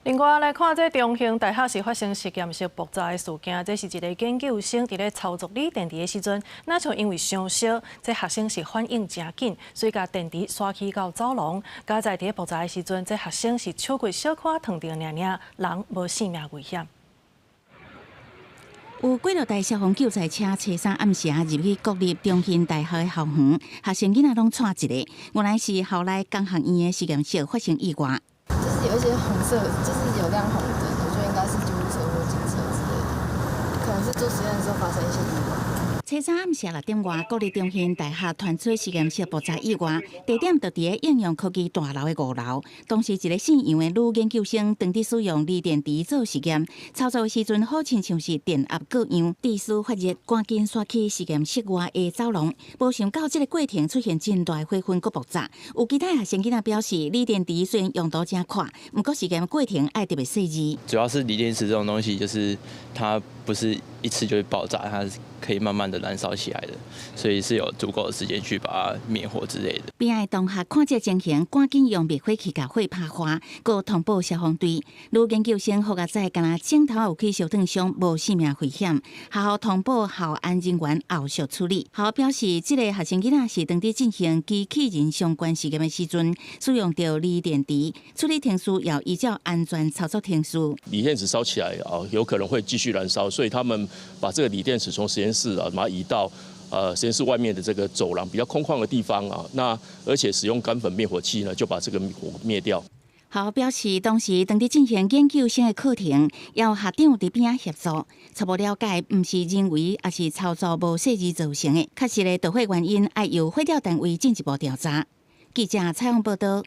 另外来看，这中兴大学是发生实验室爆炸的事件，这是一个研究生伫咧操作锂电池的时阵，那像因为伤小，这学生是反应真紧，所以甲电池刷起到走廊。加在伫咧爆炸的时阵，这学生是手过小可烫着尔，人无性命危险。 有几多台消防救灾车，初三暗时入去国立中兴大学的校园，学生囡仔拢带一个，原来是校内工学院的实验室发生意外。就是有一些红色，就是有亮红灯，我觉得应该是救护车或警车之类的，可能是做实验的时候发生一些意外。 初三暗时6点外，国立中兴大学传出实验室爆炸意外，地点就伫咧应用科技大楼的5楼。当时一个姓杨的女研究生当伫使用锂电池做实验，操作的时阵好亲像是电压各样，电丝发热，赶紧刷起实验室外的走廊。无想到这个过程出现真大火焰，佮爆炸。有其他学生囡仔表示，锂电池虽然用途真快，不过实验过程爱特别细致。主要是锂电池这种东西，就是它不是一次就会爆炸，它是可以慢慢的燃烧起来的，所以是有足够的时间去把它灭火之类的。边的同学看这情形，赶紧用灭火器把火拍花，佮通报消防队。女研究生好佳在，敢若镜头有起烧烫伤，无性命危险。学校通报校安人员后续处理。学校表示，这个学生囡仔是当伫进行机器人相关实验的时阵，使用到锂电池，处理程序要依照安全操作程序。锂电池烧起来有可能会继续燃烧，所以他们把这个锂电池从实验室把它移到实验室外面的这个走廊比较空旷的地方那而且使用干粉灭火器呢，就把这个火灭掉。校表示，当时当伫进行研究生的课程，要校长伫边协助，初步了解，毋是人为，也是操作无细致造成的。确实的导火原因，要由火调单位进一步调查。记者采访报道。